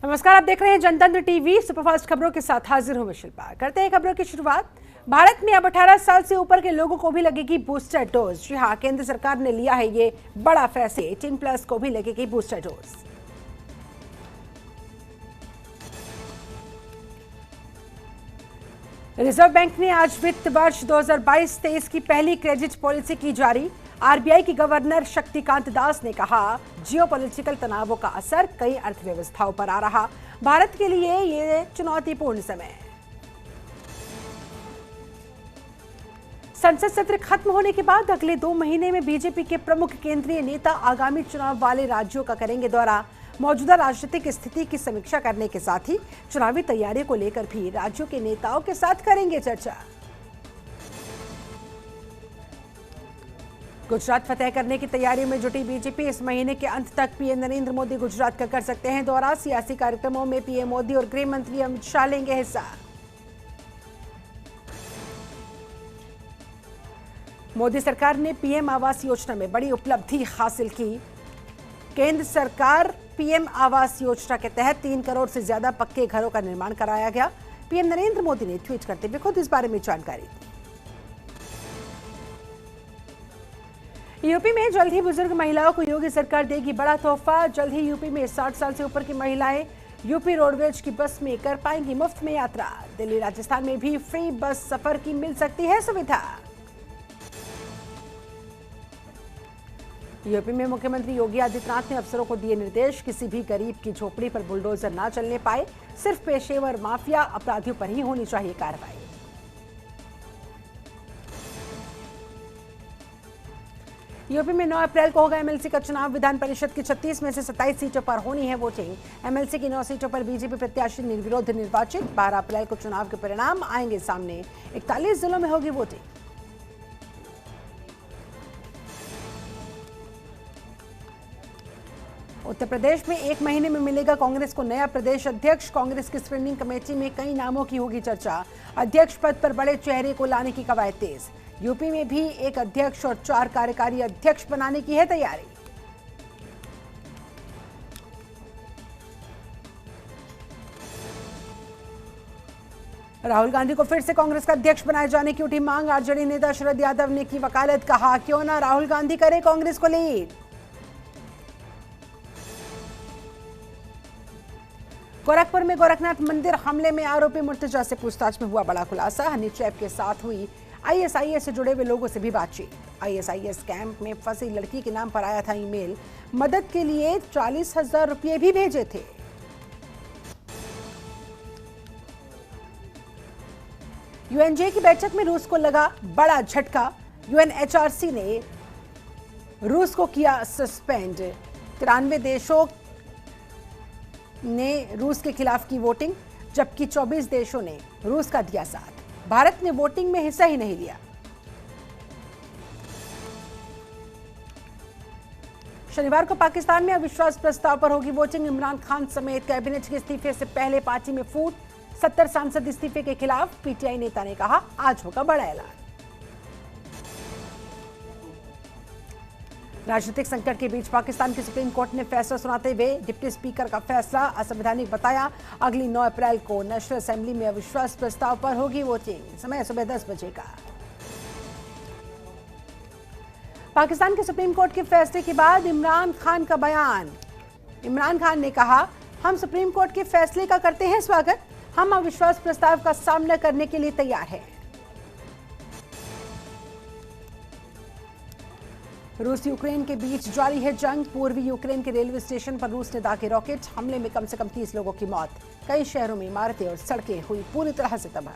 नमस्कार, आप देख रहे हैं जनतंत्र टीवी। सुपरफास्ट खबरों के साथ हाजिर हूं मैं शिल्पा। करते हैं खबरों की शुरुआत। भारत में अब 18 साल से ऊपर के लोगों को भी लगेगी बूस्टर डोज। जी हां, केंद्र सरकार ने लिया है ये बड़ा फैसला। 18+ को भी लगेगी बूस्टर डोज। रिजर्व बैंक ने आज वित्त वर्ष 2022-23 की पहली क्रेडिट पॉलिसी की जारी। आरबीआई की गवर्नर शक्तिकांत दास ने कहा, जियोपॉलिटिकल तनावों का असर कई अर्थव्यवस्थाओं पर आ रहा। भारत के लिए ये चुनौतीपूर्ण समय है। संसद सत्र खत्म होने के बाद अगले 2 महीने में बीजेपी के प्रमुख केंद्रीय नेता आगामी चुनाव वाले राज्यों का करेंगे दौरा। मौजूदा राजनीतिक स्थिति की समीक्षा करने के साथ ही चुनावी तैयारियों को लेकर भी राज्यों के नेताओं के साथ करेंगे चर्चा। गुजरात फतेह करने की तैयारियों में जुटी बीजेपी। इस महीने के अंत तक पीएम नरेंद्र मोदी गुजरात का कर सकते हैं दौरा। सियासी कार्यक्रमों में पीएम मोदी और गृह मंत्री अमित शाह लेंगे हिस्सा। मोदी सरकार ने पीएम आवास योजना में बड़ी उपलब्धि हासिल की। केंद्र सरकार पीएम आवास योजना के तहत 3 करोड़ से ज्यादा पक्के घरों का निर्माण कराया गया। पीएम नरेंद्र मोदी ने ट्वीट करते हुए खुद इस बारे में जानकारी दी। यूपी में जल्द ही बुजुर्ग महिलाओं को योगी सरकार देगी बड़ा तोहफा। जल्द ही यूपी में 60 साल से ऊपर की महिलाएं यूपी रोडवेज की बस में कर पाएंगी मुफ्त में यात्रा। दिल्ली राजस्थान में भी फ्री बस सफर की मिल सकती है सुविधा। यूपी में मुख्यमंत्री योगी आदित्यनाथ ने अफसरों को दिए निर्देश, किसी भी गरीब की झोपड़ी पर बुलडोजर ना चलने पाए। सिर्फ पेशेवर माफिया अपराधियों पर ही होनी चाहिए कार्रवाई। यूपी में 9 अप्रैल को होगा एमएलसी का चुनाव। विधान परिषद की 36 में से 27 सीटों पर होनी है वोटिंग। एमएलसी की 9 सीटों पर बीजेपी प्रत्याशी निर्विरोध निर्वाचित। 12 अप्रैल को चुनाव के परिणाम आएंगे सामने। 41 जिलों में होगी वोटिंग। उत्तर प्रदेश में 1 महीने में मिलेगा कांग्रेस को नया प्रदेश अध्यक्ष। कांग्रेस की स्क्रीनिंग कमेटी में कई नामों की होगी चर्चा। अध्यक्ष पद पर बड़े चेहरे को लाने की कवायद तेज। यूपी में भी 1 अध्यक्ष और 4 कार्यकारी अध्यक्ष बनाने की है तैयारी। राहुल गांधी को फिर से कांग्रेस का अध्यक्ष बनाए जाने की उठी मांग। आरजेडी नेता शरद यादव ने की वकालत। कहा, क्यों ना राहुल गांधी करे कांग्रेस को लीड। गोरखपुर में गोरखनाथ मंदिर हमले में आरोपी मुर्तजा से पूछताछ में हुआ बड़ा खुलासा। हनी ट्रैप के साथ हुई आईएसआईएस से जुड़े हुए लोगों से भी बातचीत। आईएसआईएस कैंप में फंसी लड़की के नाम पर आया था ईमेल। मदद के लिए 40,000 रुपये भी भेजे थे। यूएनजे की बैठक में रूस को लगा बड़ा झटका। यूएनएचआरसी ने रूस को किया सस्पेंड। 93 देशों ने रूस के खिलाफ की वोटिंग, जबकि 24 देशों ने रूस का दिया साथ। भारत ने वोटिंग में हिस्सा ही नहीं लिया। शनिवार को पाकिस्तान में अविश्वास प्रस्ताव पर होगी वोटिंग। इमरान खान समेत कैबिनेट के इस्तीफे से पहले पार्टी में फूट। 70 सांसद इस्तीफे के खिलाफ। पीटीआई नेता ने कहा, आज होगा बड़ा ऐलान। राजनीतिक संकट के बीच पाकिस्तान की सुप्रीम कोर्ट ने फैसला सुनाते हुए डिप्टी स्पीकर का फैसला असंवैधानिक बताया। अगली 9 अप्रैल को नेशनल असेंबली में अविश्वास प्रस्ताव पर होगी वोटिंग। समय सुबह 10 बजे का। पाकिस्तान के सुप्रीम कोर्ट के फैसले के बाद इमरान खान का बयान। इमरान खान ने कहा, हम सुप्रीम कोर्ट के फैसले का करते हैं स्वागत। हम अविश्वास प्रस्ताव का सामना करने के लिए तैयार हैं। रूस यूक्रेन के बीच जारी है जंग। पूर्वी यूक्रेन के रेलवे स्टेशन पर रूस ने दागे रॉकेट। हमले में कम से कम 30 लोगों की मौत। कई शहरों में इमारतें और सड़कें हुई पूरी तरह से तबाह।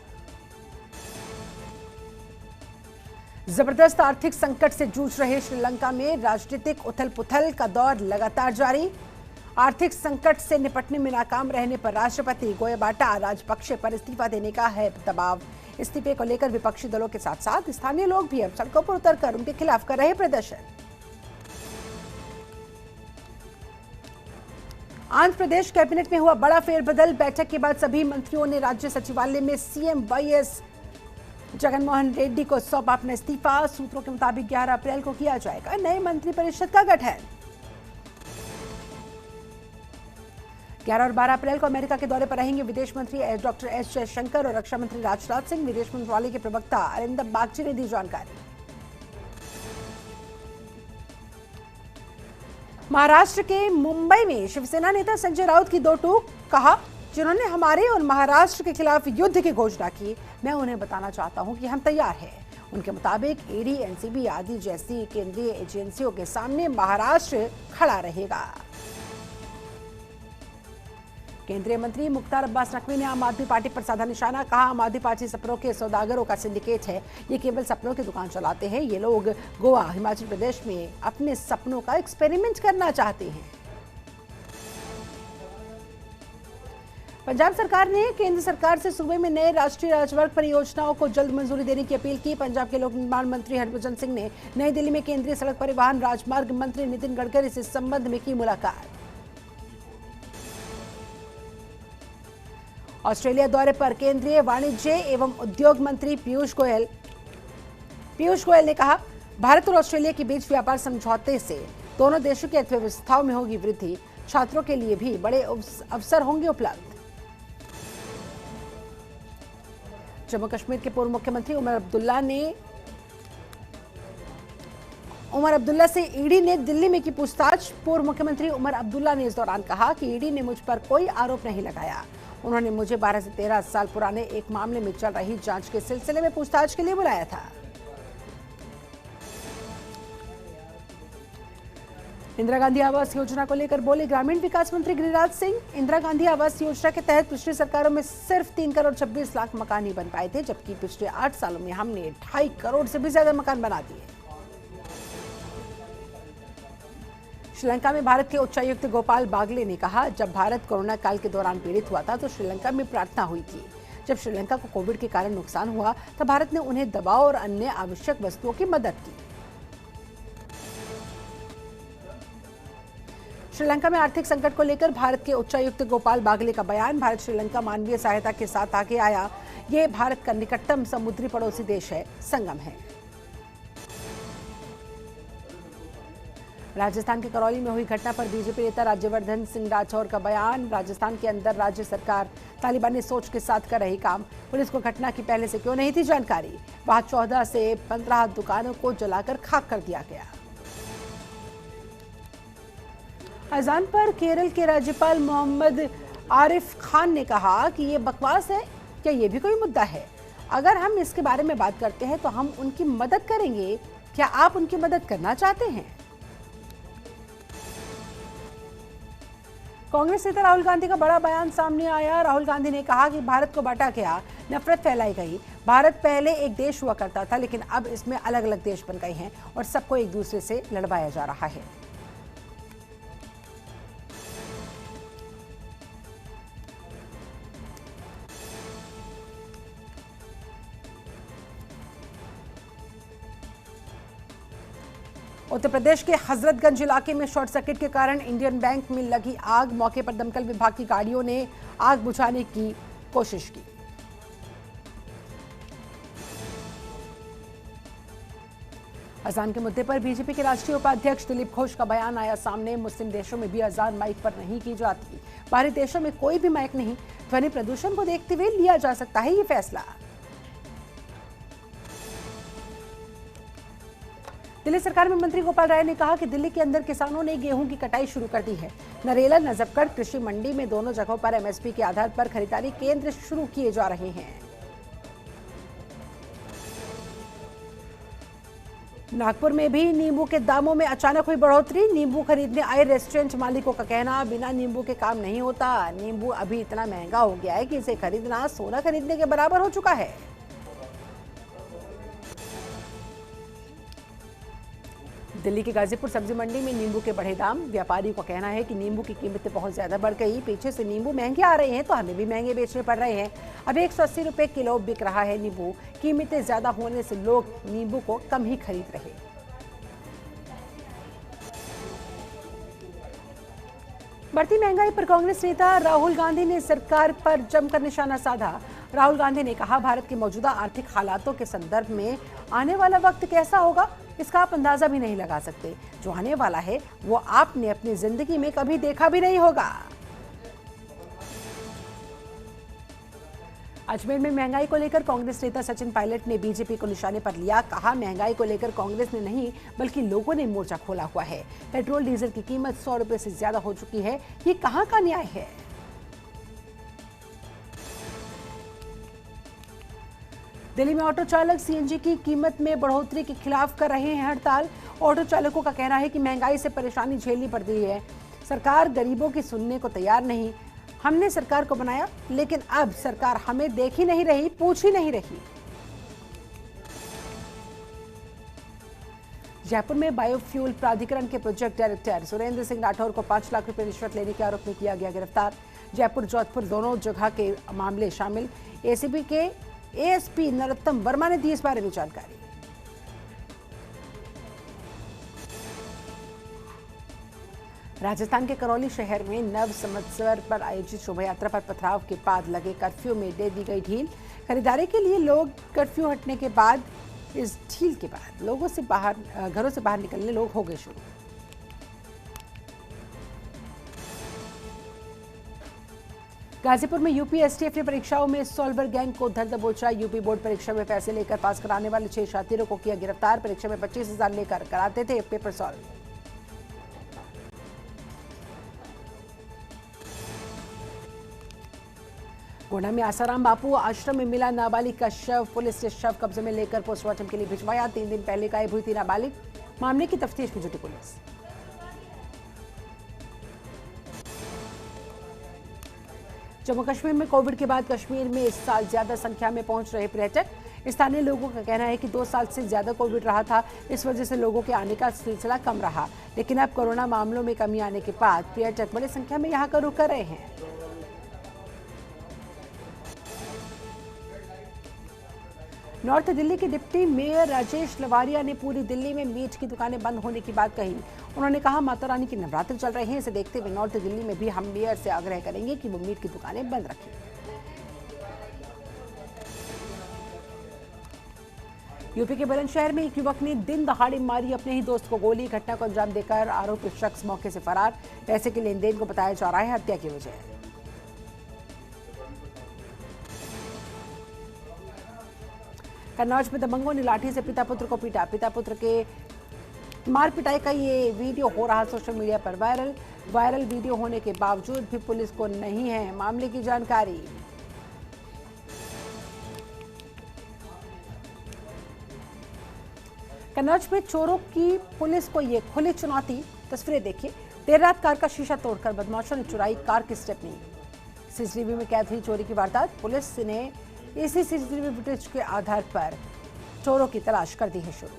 जबरदस्त आर्थिक संकट से जूझ रहे श्रीलंका में राजनीतिक उथल-पुथल का दौर लगातार जारी। आर्थिक संकट से निपटने में नाकाम रहने पर राष्ट्रपति गोयबाटा राजपक्षे पर इस्तीफा देने का है दबाव। इस्तीफे को लेकर विपक्षी दलों के साथ साथ स्थानीय लोग भी अब सड़कों पर उतरकर उनके खिलाफ कर रहे प्रदर्शन। आंध्र प्रदेश कैबिनेट में हुआ बड़ा फेरबदल। बैठक के बाद सभी मंत्रियों ने राज्य सचिवालय में सीएम वाईएस जगनमोहन रेड्डी को सौंपा अपना इस्तीफा। सूत्रों के मुताबिक 11 अप्रैल को किया जाएगा नए मंत्रिपरिषद का गठन। 11 और 12 अप्रैल को अमेरिका के दौरे पर रहेंगे विदेश मंत्री डॉक्टर एस जयशंकर और रक्षा मंत्री राजनाथ सिंह। विदेश मंत्रालय के प्रवक्ता अरिंदम बागची ने दी जानकारी। महाराष्ट्र के मुंबई में शिवसेना नेता संजय राउत की दो टूक, कहा जिन्होंने हमारे और महाराष्ट्र के खिलाफ युद्ध की घोषणा की, मैं उन्हें बताना चाहता हूं कि हम तैयार हैं। उनके मुताबिक ईडी, एनसीबी आदि जैसी केंद्रीय एजेंसियों के सामने महाराष्ट्र खड़ा रहेगा। केंद्रीय मंत्री मुख्तार अब्बास नकवी ने आम आदमी पार्टी पर साधा निशाना, कहा आम आदमी पार्टी सपनों के सौदागरों का सिंडिकेट है। ये केवल सपनों की दुकान चलाते हैं। ये लोग गोवा, हिमाचल प्रदेश में अपने सपनों का एक्सपेरिमेंट करना चाहते हैं। पंजाब सरकार ने केंद्र सरकार से सूबे में नए राष्ट्रीय राजमार्ग परियोजनाओं को जल्द मंजूरी देने की अपील की। पंजाब के लोक निर्माण मंत्री हरभजन सिंह ने नई दिल्ली में केंद्रीय सड़क परिवहन राजमार्ग मंत्री नितिन गडकरी से इस संबंध में की मुलाकात। ऑस्ट्रेलिया दौरे पर केंद्रीय वाणिज्य एवं उद्योग मंत्री पीयूष गोयल ने कहा, भारत और ऑस्ट्रेलिया के बीच व्यापार समझौते से दोनों देशों की अर्थव्यवस्थाओं में होगी वृद्धि, छात्रों के लिए भी बड़े अवसर होंगे उपलब्ध। जम्मू कश्मीर के पूर्व मुख्यमंत्री उमर अब्दुल्ला से ईडी ने दिल्ली में की पूछताछ। पूर्व मुख्यमंत्री उमर अब्दुल्ला ने इस दौरान कहा कि ईडी ने मुझ पर कोई आरोप नहीं लगाया। उन्होंने मुझे 12 से 13 साल पुराने एक मामले में चल रही जांच के सिलसिले में पूछताछ के लिए बुलाया था। इंदिरा गांधी आवास योजना को लेकर बोले ग्रामीण विकास मंत्री गिरिराज सिंह। इंदिरा गांधी आवास योजना के तहत पिछली सरकारों में सिर्फ 3 करोड़ 26 लाख मकान ही बन पाए थे, जबकि पिछले 8 सालों में हमने 2.5 करोड़ से भी ज्यादा मकान बना दिए। श्रीलंका में भारत के उच्चायुक्त गोपाल बागले ने कहा, जब भारत कोरोना काल के दौरान पीड़ित हुआ था तो श्रीलंका में प्रार्थना हुई थी। जब श्रीलंका को कोविड के कारण नुकसान हुआ तब भारत ने उन्हें दवा और अन्य आवश्यक वस्तुओं की मदद की। श्रीलंका में आर्थिक संकट को लेकर भारत के उच्चायुक्त गोपाल बागले का बयान। भारत श्रीलंका मानवीय सहायता के साथ आगे आया। ये भारत का निकटतम समुद्री पड़ोसी देश है, संगम है। राजस्थान के करौली में हुई घटना पर बीजेपी नेता राज्यवर्धन सिंह राठौर का बयान। राजस्थान के अंदर राज्य सरकार तालिबानी सोच के साथ कर रही काम। पुलिस को घटना की पहले से क्यों नहीं थी जानकारी। वहां 14 से 15 दुकानों को जलाकर खाक कर दिया गया। अजान पर केरल के राज्यपाल मोहम्मद आरिफ खान ने कहा कि ये बकवास है। क्या ये भी कोई मुद्दा है? अगर हम इसके बारे में बात करते हैं तो हम उनकी मदद करेंगे। क्या आप उनकी मदद करना चाहते हैं? कांग्रेस नेता राहुल गांधी का बड़ा बयान सामने आया। राहुल गांधी ने कहा कि भारत को बांटा गया, नफरत फैलाई गई। भारत पहले एक देश हुआ करता था, लेकिन अब इसमें अलग अलग देश बन गए हैं और सबको एक दूसरे से लड़वाया जा रहा है। उत्तर प्रदेश के हजरतगंज इलाके में शॉर्ट सर्किट के कारण इंडियन बैंक में लगी आग। मौके पर दमकल विभाग की गाड़ियों ने आग बुझाने की कोशिश की। अजान के मुद्दे पर बीजेपी के राष्ट्रीय उपाध्यक्ष दिलीप घोष का बयान आया सामने। मुस्लिम देशों में भी अजान माइक पर नहीं की जाती। बाहरी देशों में कोई भी माइक नहीं। ध्वनि प्रदूषण को देखते हुए लिया जा सकता है ये फैसला। दिल्ली सरकार में मंत्री गोपाल राय ने कहा कि दिल्ली के अंदर किसानों ने गेहूं की कटाई शुरू कर दी है। नरेला, नजफगढ़ कृषि मंडी में दोनों जगहों पर एमएसपी के आधार पर खरीदारी केंद्र शुरू किए जा रहे हैं। नागपुर में भी नींबू के दामों में अचानक हुई बढ़ोतरी। नींबू खरीदने आए रेस्टोरेंट मालिकों का कहना, बिना नींबू के काम नहीं होता। नींबू अभी इतना महंगा हो गया है कि इसे खरीदना सोना खरीदने के बराबर हो चुका है। दिल्ली की गाजीपुर सब्जी मंडी में नींबू के बढ़े दाम। व्यापारियों का कहना है कि नींबू की कीमतें बहुत ज्यादा बढ़ गई। पीछे से नींबू महंगे आ रहे हैं तो हमें भी महंगे बेचने पड़ रहे हैं। अब 180 रुपए किलो बिक रहा है नींबू। कीमतें ज्यादा होने से लोग नींबू को कम ही खरीद रहे। बढ़ती महंगाई पर कांग्रेस नेता राहुल गांधी ने सरकार पर जमकर निशाना साधा। राहुल गांधी ने कहा, भारत के मौजूदा आर्थिक हालातों के संदर्भ में आने वाला वक्त कैसा होगा इसका आप अंदाजा भी नहीं लगा सकते। जो आने वाला है वो आपने अपनी जिंदगी में कभी देखा भी नहीं होगा। अजमेर में महंगाई को लेकर कांग्रेस नेता सचिन पायलट ने बीजेपी को निशाने पर लिया। कहा, महंगाई को लेकर कांग्रेस ने नहीं बल्कि लोगों ने मोर्चा खोला हुआ है। पेट्रोल डीजल की कीमत 100 रुपए से ज्यादा हो चुकी है। ये कहां का न्याय है? दिल्ली में ऑटो चालक सीएनजी की कीमत में बढ़ोतरी के खिलाफ कर रहे हैं हड़ताल। ऑटो चालकों का कहना है कि महंगाई से परेशानी झेलनी पड़ रही है। सरकार गरीबों की सुनने को तैयार नहीं। हमने सरकार को बनाया, लेकिन अब सरकार हमें देख ही नहीं रही, पूछ ही नहीं रही। जयपुर में बायोफ्यूल प्राधिकरण के प्रोजेक्ट डायरेक्टर सुरेंद्र सिंह राठौर को 5 लाख रुपए रिश्वत लेने के आरोप में किया गया गिरफ्तार। जयपुर जोधपुर दोनों जगह के मामले शामिल। एसीबी के एएसपी नरोत्तम वर्मा ने दी इस बारे में जानकारी। राजस्थान के करौली शहर में नव संवत्सर पर आयोजित शोभा यात्रा पर पथराव के बाद लगे कर्फ्यू में दे दी गई ढील। खरीदारी के लिए लोग कर्फ्यू हटने के बाद इस ढील के बाद घरों से बाहर निकलने लोग हो गए शुरू। गाजीपुर में यूपी एसटीएफ ने परीक्षाओं में सॉल्वर गैंग को धर दबोचा। यूपी बोर्ड परीक्षा में पैसे लेकर पास कराने वाले 6 शातिरों को किया गिरफ्तार। परीक्षा में 25,000 लेकर कराते थे पेपर सॉल्व। गोंडा में आसाराम बापू आश्रम में मिला नाबालिग का शव। पुलिस ने शव कब्जे में लेकर पोस्टमार्टम के लिए भिजवाया। 3 दिन पहले गायब हुई थी नाबालिग। मामले की तफ्तीश में जुटी पुलिस। जम्मू कश्मीर में कोविड के बाद कश्मीर में इस साल ज्यादा संख्या में पहुंच रहे पर्यटक। स्थानीय लोगों का कहना है कि 2 साल से ज्यादा कोविड रहा था, इस वजह से लोगों के आने का सिलसिला कम रहा। लेकिन अब कोरोना मामलों में कमी आने के बाद पर्यटक बड़ी संख्या में यहां का रुख कर रहे हैं। नॉर्थ दिल्ली के डिप्टी मेयर राजेश लवारिया ने पूरी दिल्ली में मीट की दुकानें बंद होने की बात कही। उन्होंने कहा, माता रानी के नवरात्र चल रहे हैं, इसे देखते हुए नॉर्थ दिल्ली में भी हम मेयर से आग्रह करेंगे कि वो मीट की दुकानें बंद रखें। यूपी के बुलंदशहर में एक युवक ने दिन दहाड़े मारी अपने ही दोस्त को गोली। घटना को अंजाम देकर आरोपी शख्स मौके से फरार। पैसे के लेन देन को बताया जा रहा है हत्या की वजह। कन्नौज में दबंगों ने लाठी से पिता पुत्र को पीटा। पिता पुत्र के मार पिटाई का ये वीडियो हो रहा सोशल मीडिया पर वायरल वीडियो होने के बावजूद भी पुलिस को नहीं है मामले की जानकारी। कन्नौज में चोरों की पुलिस को ये खुली चुनौती। तस्वीरें देखिए। देर रात कार का शीशा तोड़कर बदमाशों ने चुराई कार की स्टेपनी। सीसीटीवी में कैद हुई चोरी की वारदात। पुलिस ने इसी सीसीटीवी फुटेज के आधार पर चोरों की तलाश कर दी है शुरू।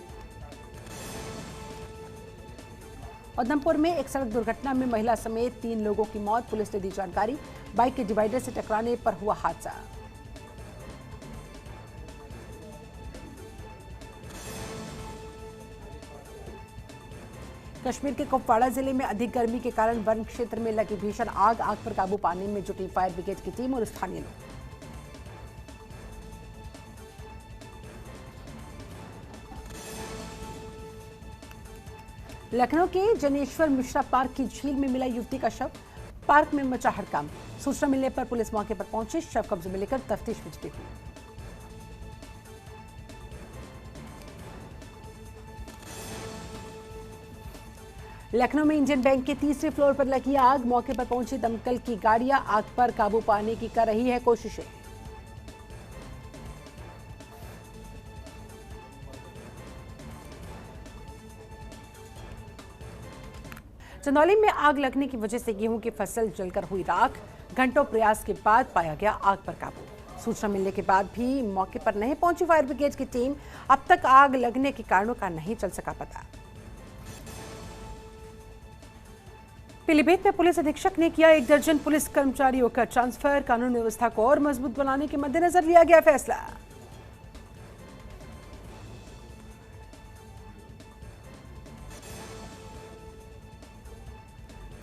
उधमपुर में एक सड़क दुर्घटना में महिला समेत 3 लोगों की मौत। पुलिस ने दी जानकारी। बाइक के डिवाइडर से टकराने पर हुआ हादसा। कश्मीर के कुपवाड़ा जिले में अधिक गर्मी के कारण वन क्षेत्र में लगी भीषण आग पर काबू पाने में जुटी फायर ब्रिगेड की टीम और स्थानीय लोग। लखनऊ के जनेश्वर मिश्रा पार्क की झील में मिला युवती का शव। पार्क में मचा हड़कंप। सूचना मिलने पर पुलिस मौके पर पहुंची। शव कब्जे में लेकर तफ्तीश में जुटी हुई। लखनऊ में इंडियन बैंक के 3रे फ्लोर पर लगी आग। मौके पर पहुंची दमकल की गाड़ियां आग पर काबू पाने की कर रही है कोशिशें। चंदौली में आग लगने की वजह से गेहूं की फसल जलकर हुई राख। घंटों प्रयास के बाद पाया गया आग पर काबू। सूचना मिलने के बाद भी मौके पर नहीं पहुंची फायर ब्रिगेड की टीम। अब तक आग लगने के कारणों का नहीं चल सका पता। पीलीभीत में पुलिस अधीक्षक ने किया 1 दर्जन पुलिस कर्मचारियों का ट्रांसफर। कानून व्यवस्था को और मजबूत बनाने के मद्देनजर लिया गया फैसला।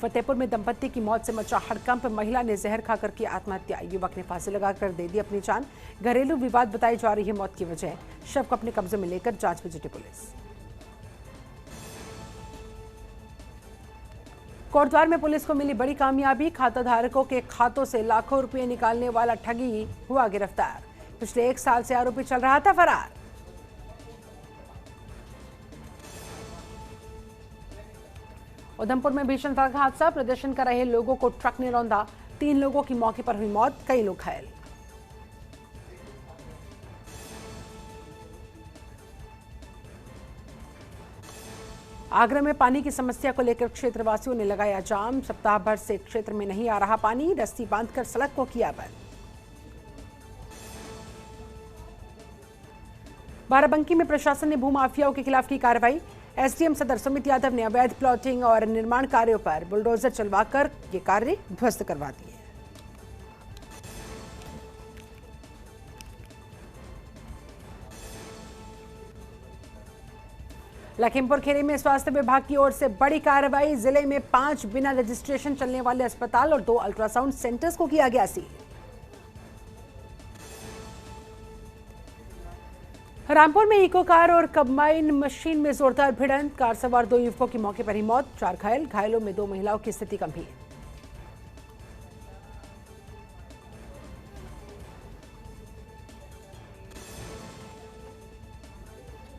फतेहपुर में दंपत्ति की मौत से मचा हड़कंप। महिला ने जहर खाकर की आत्महत्या। युवक ने फांसी लगाकर दे दी अपनी जान। घरेलू विवाद बताई जा रही है मौत की वजह। शव को अपने कब्जे में लेकर जांच में जुटी पुलिस। कोटद्वार में पुलिस को मिली बड़ी कामयाबी। खाता धारकों के खातों से लाखों रुपए निकालने वाला ठगी हुआ गिरफ्तार। पिछले 1 साल से आरोपी चल रहा था फरार। उधमपुर में भीषण सड़क हादसा। प्रदर्शन कर रहे लोगों को ट्रक ने रौंदा। 3 लोगों की मौके पर हुई मौत, कई लोग घायल। आगरा में पानी की समस्या को लेकर क्षेत्रवासियों ने लगाया जाम। सप्ताह भर से क्षेत्र में नहीं आ रहा पानी। रस्सी बांधकर सड़क को किया बंद। बाराबंकी में प्रशासन ने भूमाफियाओं के खिलाफ की कार्रवाई। एसडीएम सदर सुमित यादव ने अवैध प्लॉटिंग और निर्माण कार्यों पर बुलडोजर चलवाकर ये कार्य ध्वस्त करवा दिए। लखीमपुर खीरी में स्वास्थ्य विभाग की ओर से बड़ी कार्रवाई। जिले में 5 बिना रजिस्ट्रेशन चलने वाले अस्पताल और 2 अल्ट्रासाउंड सेंटर्स को किया गया सील। रामपुर में इको कार और कंबाइन मशीन में जोरदार भिड़ंत। कार सवार 2 युवकों की मौके पर ही मौत, 4 घायल। घायलों में 2 महिलाओं की स्थिति गंभीर।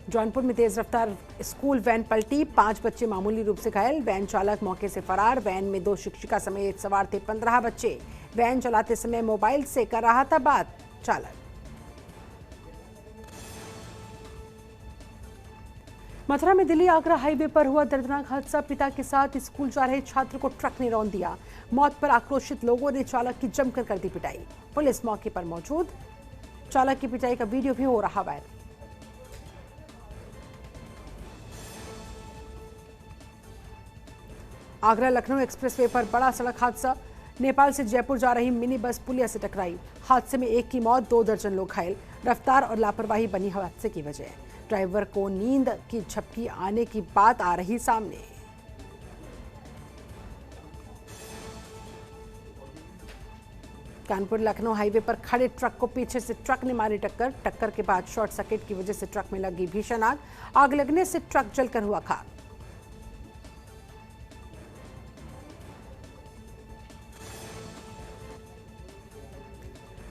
जौनपुर में तेज रफ्तार स्कूल वैन पलटी। 5 बच्चे मामूली रूप से घायल। वैन चालक मौके से फरार। वैन में 2 शिक्षिका समेत सवार थे 15 बच्चे। वैन चलाते समय मोबाइल से कर रहा था बात चालक। मथुरा में दिल्ली आगरा हाईवे पर हुआ दर्दनाक हादसा। पिता के साथ स्कूल जा रहे छात्र को ट्रक ने रौंद दिया। मौत पर आक्रोशित लोगों ने चालक की जमकर कर दी पिटाई। पुलिस मौके पर मौजूद। चालक की पिटाई का वीडियो भी हो रहा वायरल। आगरा लखनऊ एक्सप्रेसवे पर बड़ा सड़क हादसा। नेपाल से जयपुर जा रही मिनी बस पुलिया से टकराई। हादसे में 1 की मौत, 2 दर्जन लोग घायल। रफ्तार और लापरवाही बनी हादसे की वजह। ड्राइवर को नींद की झपकी आने की बात आ रही सामने। कानपुर लखनऊ हाईवे पर खड़े ट्रक को पीछे से ट्रक ने मारी टक्कर। टक्कर के बाद शॉर्ट सर्किट की वजह से ट्रक में लगी भीषण आग। आग लगने से ट्रक जलकर हुआ खाक।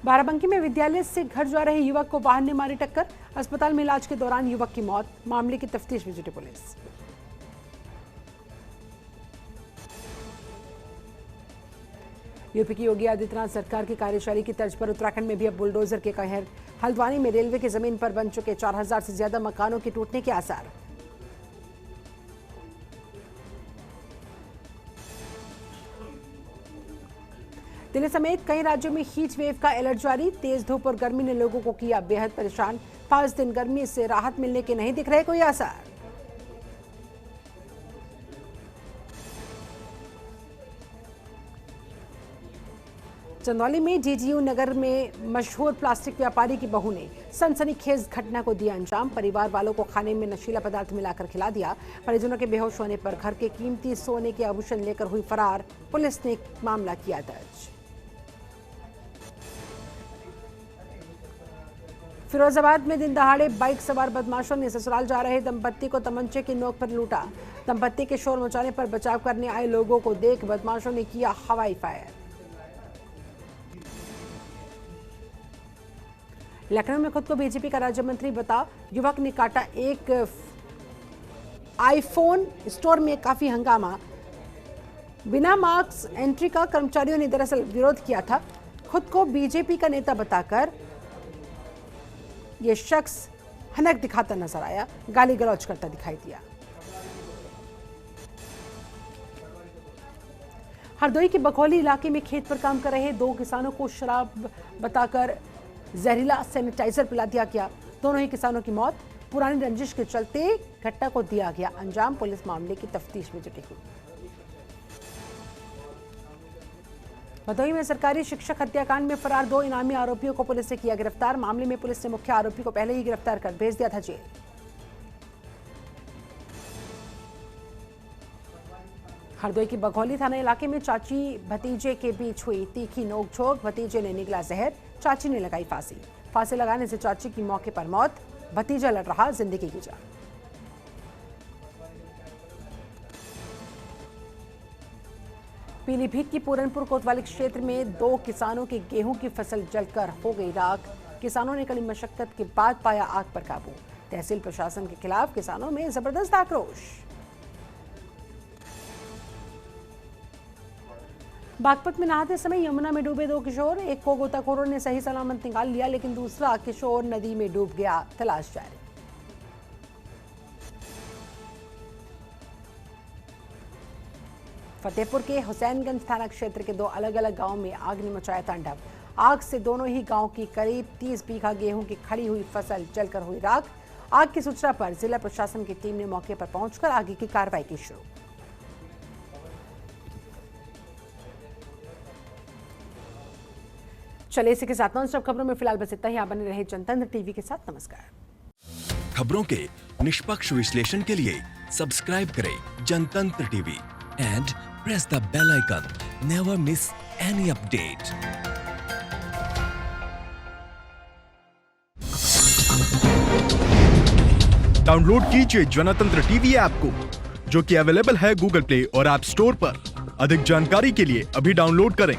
बाराबंकी में विद्यालय से घर जा रहे युवक को वाहन ने मारी टक्कर। अस्पताल में इलाज के दौरान युवक की मौत। मामले की तफ्तीश में जुटी पुलिस। यूपी की योगी आदित्यनाथ सरकार की कार्यशैली की तर्ज पर उत्तराखंड में भी अब बुलडोजर के कहर। हल्द्वानी में रेलवे की जमीन पर बन चुके 4000 से ज्यादा मकानों के टूटने के आसार। दिल्ली समेत कई राज्यों में हीट वेव का अलर्ट जारी। तेज धूप और गर्मी ने लोगों को किया बेहद परेशान। 5 दिन गर्मी से राहत मिलने के नहीं दिख रहे कोई आसार। चंदौली में डीडीयू नगर में मशहूर प्लास्टिक व्यापारी की बहू ने सनसनीखेज घटना को दिया अंजाम। परिवार वालों को खाने में नशीला पदार्थ मिलाकर खिला दिया। परिजनों के बेहोश होने पर घर के कीमती सोने के आभूषण लेकर हुई फरार। पुलिस ने मामला किया दर्ज। फिरोजाबाद में दिन दहाड़े बाइक सवार बदमाशों ने ससुराल जा रहे दंपत्ति को तमंचे की नोक पर लूटा। दंपत्ति के शोर मचाने पर बचाव करने आए लोगों को देख बदमाशों ने किया हवाई फायर। लखनऊ में खुद को बीजेपी का राज्य मंत्री बता युवक ने काटा एक आईफोन। स्टोर में काफी हंगामा। बिना मार्क्स एंट्री का कर्मचारियों ने दरअसल विरोध किया था। खुद को बीजेपी का नेता बताकर यह शख्स हनक दिखाता नजर आया। गाली गलौज करता दिखाई दिया। हरदोई के बघौली इलाके में खेत पर काम कर रहे 2 किसानों को शराब बताकर जहरीला सैनिटाइजर पिला दिया गया। दोनों ही किसानों की मौत। पुरानी रंजिश के चलते घटना को दिया गया अंजाम। पुलिस मामले की तफ्तीश में जुटी हुई। भदोही में सरकारी शिक्षक हत्याकांड में फरार 2 इनामी आरोपियों को पुलिस ने किया गिरफ्तार। मामले में पुलिस ने मुख्य आरोपी को पहले ही गिरफ्तार कर भेज दिया था जेल। हरदोई की बघौली थाना इलाके में चाची भतीजे के बीच हुई तीखी नोकझोंक। भतीजे ने निगला जहर, चाची ने लगाई फांसी। फांसी लगाने से चाची की मौके पर मौत। भतीजा लड़ रहा जिंदगी की जंग। पीलीभीत की पूरनपुर कोतवाली क्षेत्र में 2 किसानों की गेहूं की फसल जलकर हो गई राख। किसानों ने कड़ी मशक्कत के बाद पाया आग पर काबू। तहसील प्रशासन के खिलाफ किसानों में जबरदस्त आक्रोश। बागपत में नहाते समय यमुना में डूबे 2 किशोर। एक को गोताखोरों ने सही सलामत निकाल लिया, लेकिन दूसरा किशोर नदी में डूब गया। तलाश जारी। फतेहपुर के हुसैनगंज थाना क्षेत्र के 2 अलग अलग गांवों में आग ने मचाया तांडव। आग से दोनों ही गांव की करीब 30 बीघा गेहूं की खड़ी हुई फसल जलकर हुई राख। आग की सूचना पर जिला प्रशासन की टीम ने मौके पर पहुंचकर आगे की कार्रवाई की शुरू। चलिए इसी के साथ नॉनस्टॉप खबरों में फिलहाल बस इतना ही। आप बने रहे जनतंत्र टीवी के साथ। नमस्कार। खबरों के निष्पक्ष विश्लेषण के लिए सब्सक्राइब करें जनतंत्र TV and press the bell icon. Never miss any update. Download कीजिए जनतंत्र टीवी ऐप को, जो कि अवेलेबल है गूगल प्ले और ऐप स्टोर पर। अधिक जानकारी के लिए अभी डाउनलोड करें।